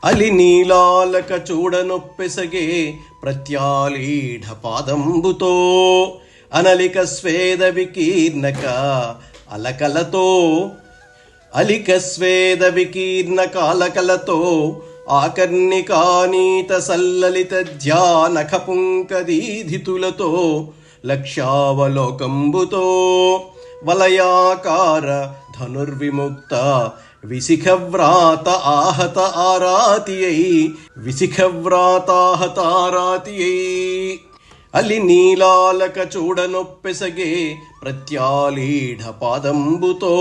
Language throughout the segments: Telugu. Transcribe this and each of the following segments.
అలి నీలాలక చూడనొప్పెసగే ప్రత్యాలీఢ పాదంబుతో అనలిక స్వేద వికీర్ణక అలకలతో అలిక స్వేద వికీర్ణక అలకలతో ఆకర్ణికానీత సల్లలిత ధ్యానఖ పుంకదీధితులతో లక్ష్యావలోకంబుతో వలయాకార ధనుర్విముక్త విశిఖవ్రాత ఆహత ఆరాతియై విశిఖవ్రాతాహత ఆరాతియై అలి నీలాలక చూడనొప్పెసగే ప్రత్యాలీఢ పాదంబుతో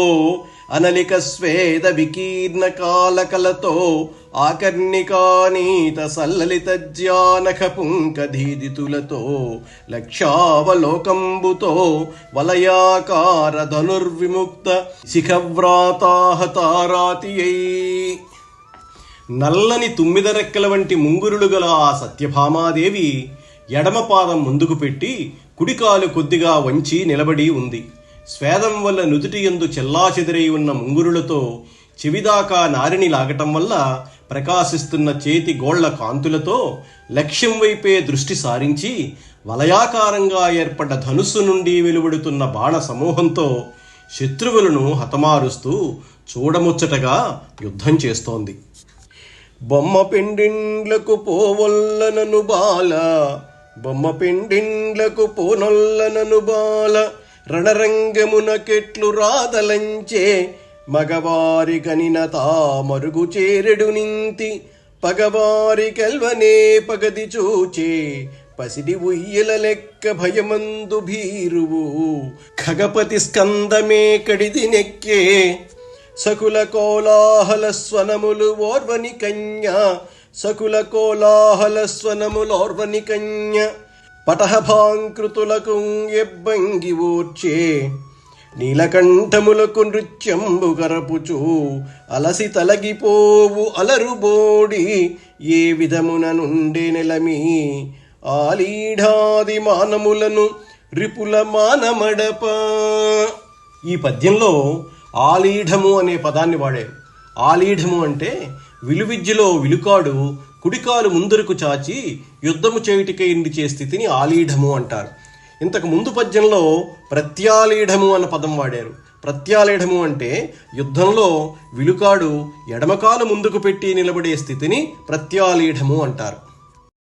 అనలిక స్వేద వికీర్ణ కాలకలతో ఆకర్ణికానీత సల్లలిత జ్ఞానఖ పుంకధీదితులతో లక్ష్యావలోకంబుతో వలయాకార ధనుర్విముక్త శిఖవ్రాతాహతారాతియై నల్లని తుమ్మిద రెక్కల వంటి ముంగురులు గల ఆ సత్యభామాదేవి ఎడమపాదం ముందుకు పెట్టి కుడికాలు కొద్దిగా వంచి నిలబడి ఉంది. స్వేదం వల్ల నుదుటి యందు చెల్లాచెదిరై ఉన్న ముంగురులతో చెవిదాకా నారిని లాగటం వల్ల ప్రకాశిస్తున్న చేతి గోళ్ల కాంతులతో లక్ష్యం వైపే దృష్టి సారించి వలయాకారంగా ఏర్పడ్డ ధనుస్సు నుండి వెలువడుతున్న బాణ సమూహంతో శత్రువులను హతమారుస్తూ చూడముచ్చటగా యుద్ధం చేస్తోంది. బొమ్మ పెండిండ్లకు పోవొల్లనను బాల బొమ్మ పెండిండ్లకు పోనొల్లనను బాల రణరంగమునకెట్లు రాదలంచే మగవారి గనిన తా మరుగు చేరెడు నింతి పగవారి కెల్వనే పగది చూచే పసిడి ఉయ్యల లెక్క భయమందు భీరువు ఖగపతి స్కందమే కడిది నెక్కే సకుల కోలాహల స్వనములు ఓర్వని కన్య సకుల కోలాహల స్వనములోర్వని కన్య పటహభాంకృతులకు ఎబ్బంగి ఊర్చే నీలకంఠములకు నృత్యంబు గరపుచు అలసి తలగిపోవు అలరుబోడి ఏ విధమున నుండి నెలమి ఆలీఢాది మానములను రిపుల మానమడప. ఈ పద్యంలో ఆలీఢము అనే పదాన్ని వాడారు. ఆలీఢము అంటే విలువిద్యలో విలుకాడు కుడికాలు ముందరకు చాచి యుద్ధము చేయుటికై నిలిచే స్థితిని ఆలీఢము అంటారు. ఇంతకు ముందు పద్యంలో ప్రత్యాలీఢము అన్న పదం వాడారు. ప్రత్యాలీఢము అంటే యుద్ధంలో విలుకాడు ఎడమకాలు ముందుకు పెట్టి నిలబడే స్థితిని ప్రత్యాలీఢము అంటారు.